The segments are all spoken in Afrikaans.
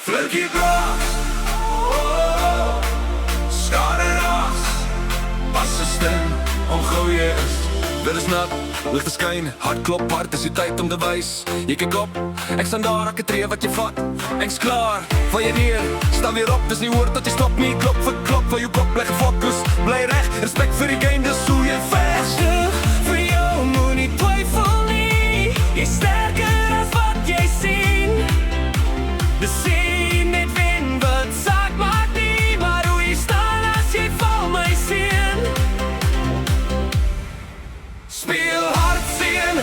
Flinkie braas, skare raas, passe stem, ongooie is. Wil is nat, licht verskyn, hart klop hard, is die tyd om te wys. Jy kyk op, ek staan daar, ek tree wat jy vat. Ek's klaar, val jy neer, staan weer op. Dis nie woord dat jy stop nie, klop vir klop. Van jou kop, bly gefokus, bly reg. Respect vir die game, dis hoe jy vecht. Vir jou moet nie twyfel nie. Jy sterker as wat jy sien. Dis sien net wen wat saak maak nie. Maar hoe jy staan as jy val, my seun. Speel hard, seun.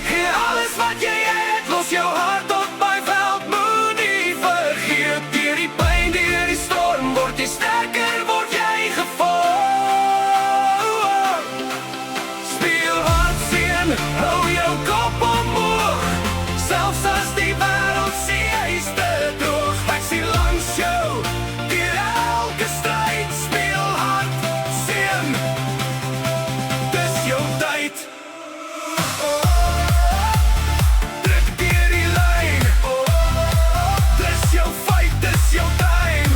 Gee alles wat jy het. Los jou hart op my veld. Moet nie vergeet. Deur die pyn, deur die storm, word jy sterker, word jy gevorm. Speel hard, seun. Hou jou kop omhoog. Selfs as die wêreld sê hy's te droog. Ek sien langs jou deur elke stryd. Speel hard, seun. Dis jou tyd. Druk deur die lyn. Dis jou fight, dis jou time.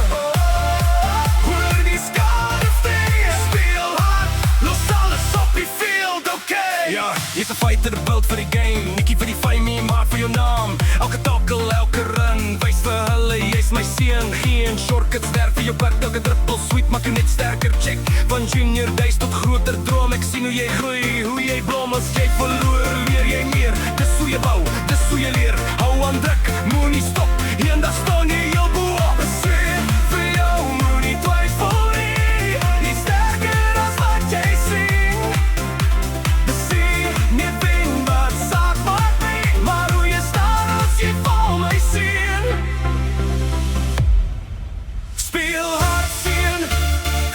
Hoor die skade vlieg. Speel hard, los alles op die field, okay. Ja, jy's 'n fighter, build vir die game. Nikkie vir die fame, nie maar vir jou naam. Elke tackle, elke run, wys vir hulle, jy's my seun. Geen shortcuts, werk vir jou pad, elke druppel sweet, maak jou net sterker, check. Van junior days tot groter droom, ek sien hoe jy groei, hoe jy blom. As jy verloor, leer jy meer. Dis hoe jy bou, dis hoe jy leer. Hou aan druk, moenie stop, en daar staan jy heel bo op. Sweet vir jou, moenie twyfel nie. Jy sterker as wat jy sien. Sien net wen wat saak maak nie. Maar hoe jy staan as jy val, my seun. Speel hard, seun.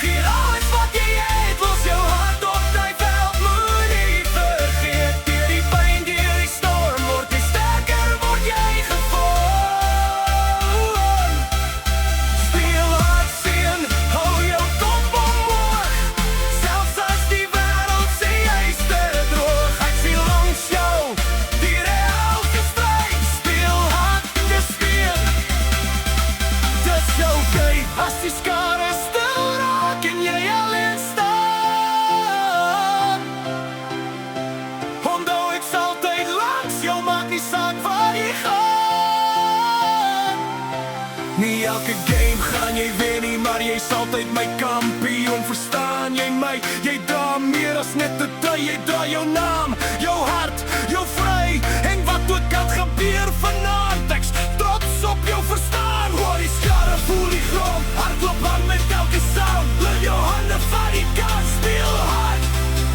Gee alles wat jy het. Los jou hart op die veld. Moet nie vergeet. Deur die pyn, deur die storm, word jy sterker, word jy gevorm. Speel hard, seun. Hou jou kop omhoog. Selfs as die wêreld sê hy's te droog. Ek sien langs jou deur elke stryd. Speel hard, dis speel. Dis jou tyd. As die skare stil raak en jy alleen staan, onthou ek's altyd langs jou, maak nie saak waar jy gaan. Nie elke game gaan jy wen nie, maar jy's altyd my kampioen. Verstaan jy my? Jy dra meer as net 'n trui, jy dra jou naam, jou hart, jou vry. En wat ook al gebeur vanaand, ek's trots op jou, verstaan. Hoor die skare, voel die grond, hardloop aan met elke sound. Laat jou hande van die kant, speel hard,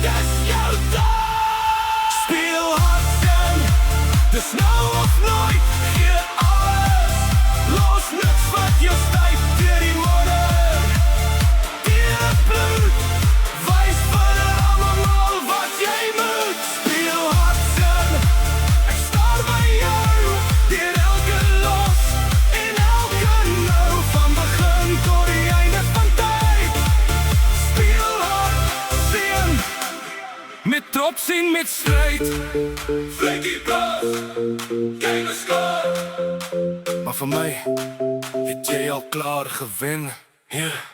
dis jou dag. Speel hard, seun, dis nou of nooit. Gee alles, los niks wat jou styf. Deur die modder, deur het bloed, wys vir almal wat jy moet. Speel hard, seun, ek staan by jou. Deur elke los en elke nou, van begin tot die einde van tyd. Speel hard, seun, met trots en met stryd. Flinkie braas, kyk ons klaar. Maar vir my het jy al klaar gewen, hier.